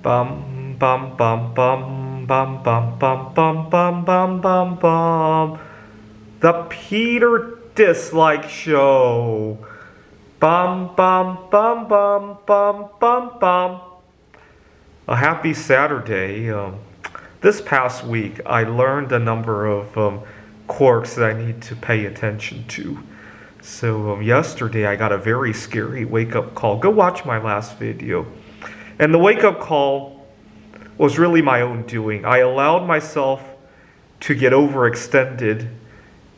Bum bum bum bum bum bum bum bum bum bum bum bum. The Peter Dislike Show. Bum bum bum bum bum bum bum. A happy Saturday. This past week, I learned a number of quirks that I need to pay attention to. So yesterday, I got a very scary wake-up call. Go watch my last video. And the wake-up call was really my own doing. I allowed myself to get overextended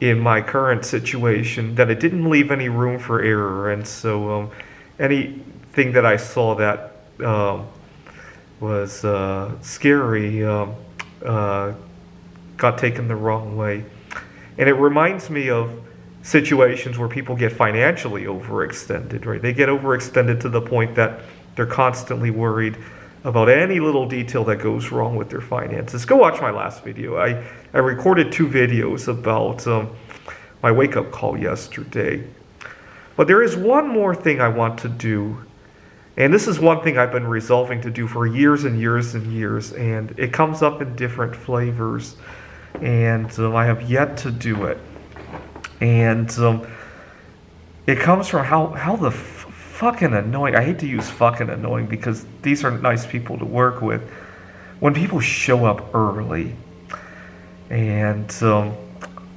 in my current situation, that it didn't leave any room for error. And so anything that I saw that was scary got taken the wrong way. And it reminds me of situations where people get financially overextended, right? They get overextended to the point that they're constantly worried about any little detail that goes wrong with their finances. Go watch my last video. I recorded 2 videos about my wake-up call yesterday. But there is one more thing I want to do. And this is one thing I've been resolving to do for years and years and years. And it comes up in different flavors. And I have yet to do it. And it comes from how the fucking annoying, I hate to use fucking annoying because these are nice people to work with, when people show up early. And a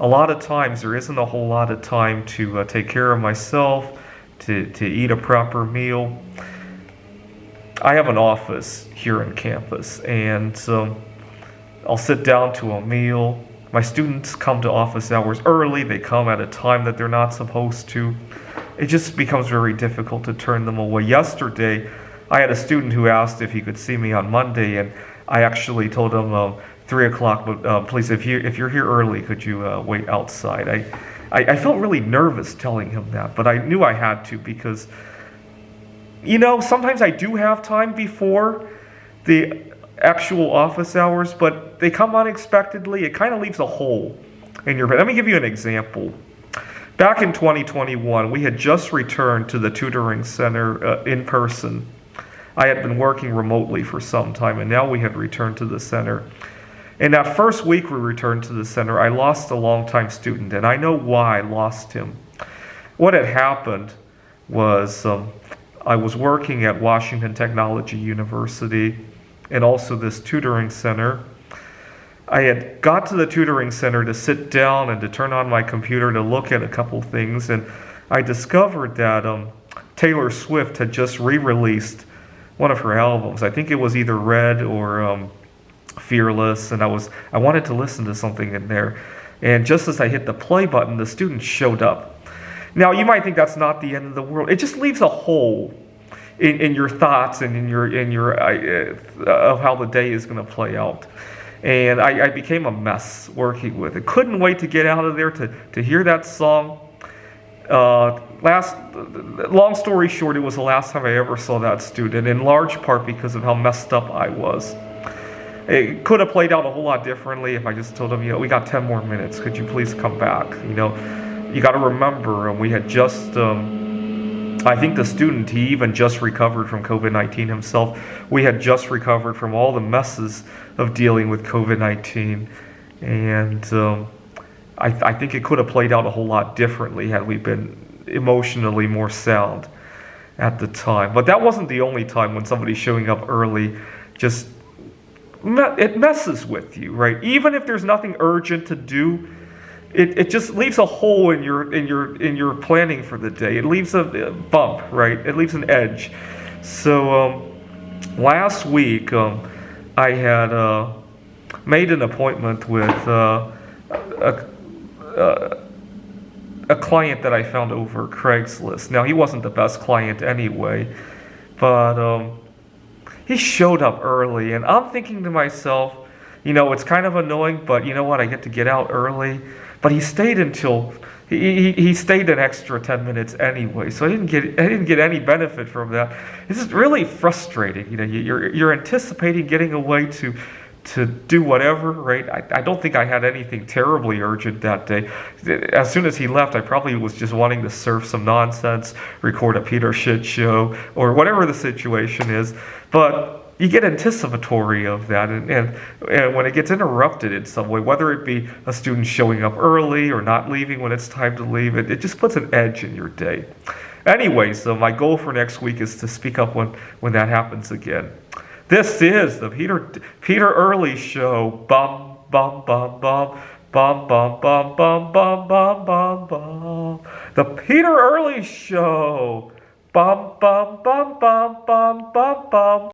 lot of times there isn't a whole lot of time to take care of myself, to eat a proper meal. I have an office here on campus, and I'll sit down to a meal. My students come to office hours early. They come at a time that they're not supposed to. It just becomes very difficult to turn them away. Yesterday, I had a student who asked if he could see me on Monday, and I actually told him 3 o'clock, but please, if you're here early, could you wait outside? I felt really nervous telling him that, but I knew I had to because, sometimes I do have time before the actual office hours, but they come unexpectedly. It kind of leaves a hole in your head. Let me give you an example. Back in 2021, we had just returned to the tutoring center in person. I had been working remotely for some time, and now we had returned to the center. And that first week we returned to the center, I lost a longtime student, and I know why I lost him. What had happened was I was working at Washington Technology University and also this tutoring center. I had got to the tutoring center to sit down and to turn on my computer to look at a couple things, and I discovered that Taylor Swift had just re-released one of her albums. I think it was either Red or Fearless, and I wanted to listen to something in there. And just as I hit the play button, the student showed up. Now, you might think that's not the end of the world. It just leaves a hole in your thoughts and in your of how the day is going to play out. And I became a mess working with it. Couldn't wait to get out of there to hear that song. Long story short, it was the last time I ever saw that student, in large part because of how messed up I was. It could have played out a whole lot differently if I just told him, we got 10 more minutes. Could you please come back? You got to remember, we had just, I think the student, he even just recovered from COVID-19 himself. We had just recovered from all the messes of dealing with COVID-19. And I think it could have played out a whole lot differently had we been emotionally more sound at the time. But that wasn't the only time when somebody's showing up early. It messes with you, right? Even if there's nothing urgent to do, it just leaves a hole in your planning for the day. It leaves a bump, right? It leaves an edge. So last week I had made an appointment with a client that I found over Craigslist. Now, he wasn't the best client anyway, but he showed up early, and I'm thinking to myself, it's kind of annoying, but you know what? I get to get out early. But he stayed until he stayed an extra 10 minutes anyway, so I didn't get any benefit from that. This is really frustrating. You're anticipating getting away to do whatever, right? I don't think I had anything terribly urgent that day. As soon as he left, I probably was just wanting to surf some nonsense, record a Peter shit show, or whatever the situation is. But you get anticipatory of that, and when it gets interrupted in some way, whether it be a student showing up early or not leaving when it's time to leave, it just puts an edge in your day. Anyway, so my goal for next week is to speak up when that happens again. This is the Peter Early Show. Bum bum bum bum bum bum bum bum bum bum bum bum. The Peter Early Show. Bum bum bum bum bum bum bum.